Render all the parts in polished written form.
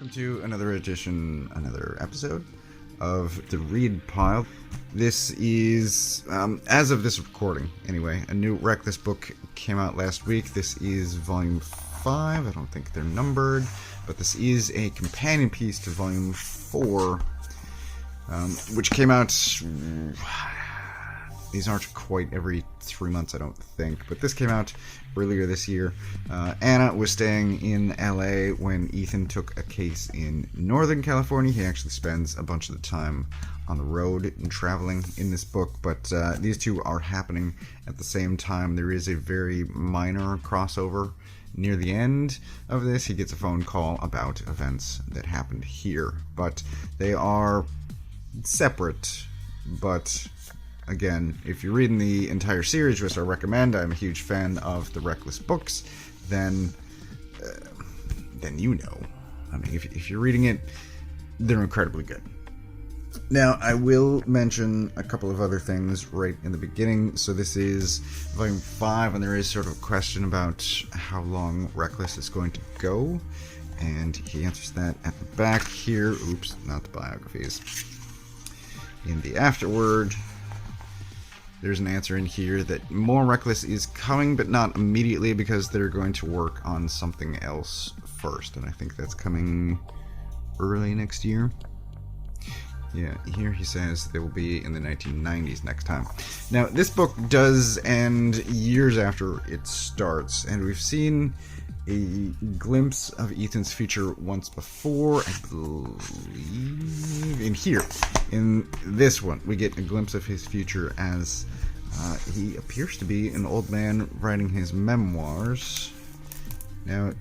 welcome to another episode of The Read Pile. This is, as of this recording anyway, a new Reckless book came out last week. This is volume 5, I don't think they're numbered, but this is a companion piece to volume 4, which came out, these aren't quite every 3 months I don't think, but this came out earlier this year. Anna was staying in LA when Ethan took a case in Northern California. He actually spends a bunch of the time on the road and traveling in this book, but these two are happening at the same time. There is a very minor crossover near the end of this. He gets a phone call about events that happened here, but they are separate. But again, if you're reading the entire series, which I recommend, I'm a huge fan of the Reckless books, then you know. I mean, if you're reading it, they're incredibly good. Now, I will mention a couple of other things right in the beginning. So this is volume 5, and there is sort of a question about how long Reckless is going to go, and he answers that at the back here. Oops, not the biographies. In the afterword, there's an answer in here that more Reckless is coming, but not immediately, because they're going to work on something else first, and I think that's coming early next year. Yeah, here he says they will be in the 1990s next time. Now, this book does end years after it starts, and we've seen a glimpse of Ethan's future once before, I believe, in here. In this one, we get a glimpse of his future as he appears to be an old man writing his memoirs. Now,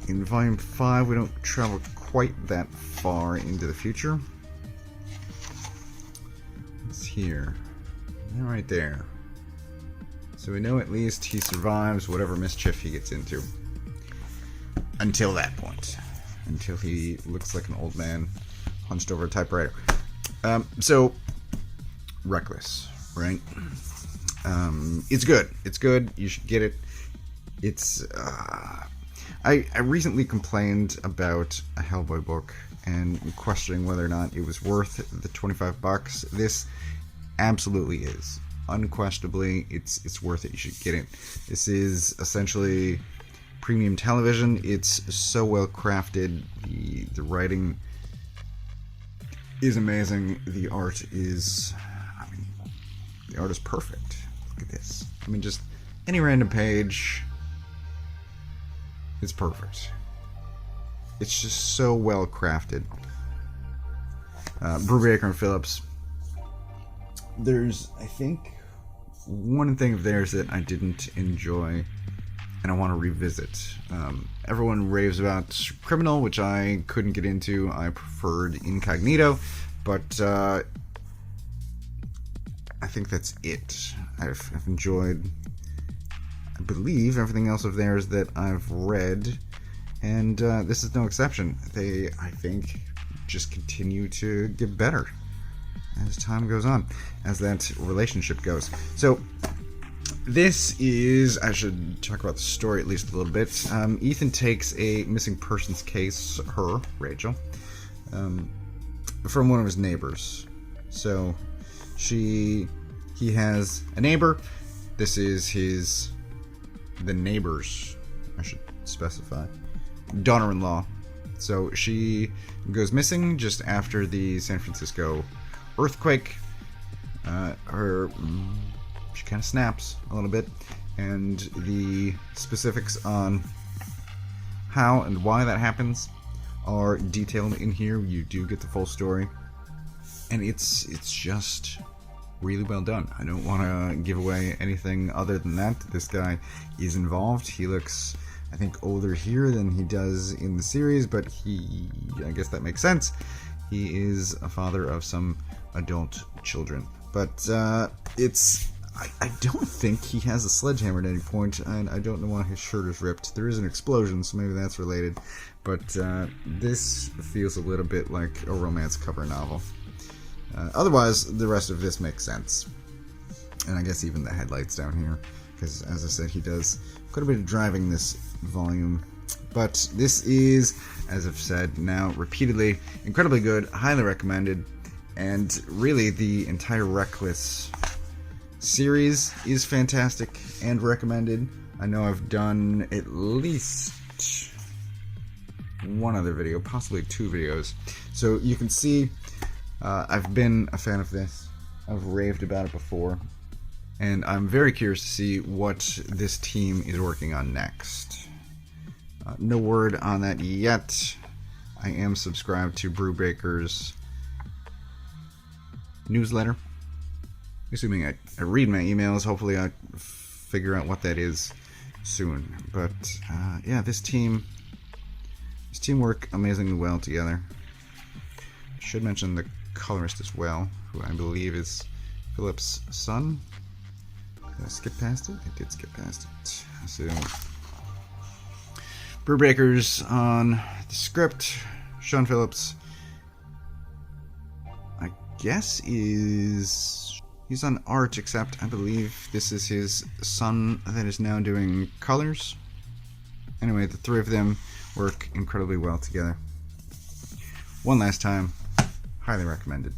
in volume 5, we don't travel quite that far into the future. It's here. And right there. So we know at least he survives whatever mischief he gets into. Until that point. Until he looks like an old man hunched over a typewriter. So, Reckless, right? It's good. It's good. You should get it. It's, I recently complained about a Hellboy book and questioning whether or not it was worth the $25. This absolutely is. Unquestionably, it's worth it. You should get it. This is essentially premium television. It's so well crafted. The writing is amazing. The art is, the art is perfect. Look at this. I mean, just any random page, it's perfect. It's just so well crafted. Brubaker and Phillips. There's, I think, one thing of theirs that I didn't enjoy and I want to revisit. Everyone raves about Criminal, which I couldn't get into. I preferred Incognito, but I think that's it. I've enjoyed, I believe, everything else of theirs that I've read, and this is no exception. They, I think, just continue to get better as time goes on, as that relationship goes. So, this is, I should talk about the story at least a little bit. Ethan takes a missing persons case, her, Rachel, from one of his neighbors. So, he has a neighbor. This is the neighbor's, I should specify, daughter-in-law. So she goes missing just after the San Francisco earthquake. She kind of snaps a little bit, and the specifics on how and why that happens are detailed in here. You do get the full story, and it's just really well done. I don't want to give away anything other than that. This guy is involved. He looks, I think, older here than he does in the series, but I guess that makes sense. He is a father of some adult children. But I don't think he has a sledgehammer at any point, and I don't know why his shirt is ripped. There is an explosion, so maybe that's related. But this feels a little bit like a romance cover novel. Otherwise, the rest of this makes sense. And I guess even the headlights down here, because as I said, he does quite a bit of driving this volume. But this is, as I've said now repeatedly, incredibly good, highly recommended, and really the entire Reckless series is fantastic and recommended. I know I've done at least one other video, possibly 2 videos. So you can see I've been a fan of this. I've raved about it before. And I'm very curious to see what this team is working on next. No word on that yet. I am subscribed to Brubaker's newsletter. Assuming I read my emails, hopefully I figure out what that is soon. But yeah, this team work amazingly well together. I should mention the colorist as well, who I believe is Phillips' son. Did I skip past it? I did skip past it. So, Brubaker's on the script. Sean Phillips, I guess, he's on art, except I believe this is his son that is now doing colors. Anyway, the 3 of them work incredibly well together. One last time, highly recommended.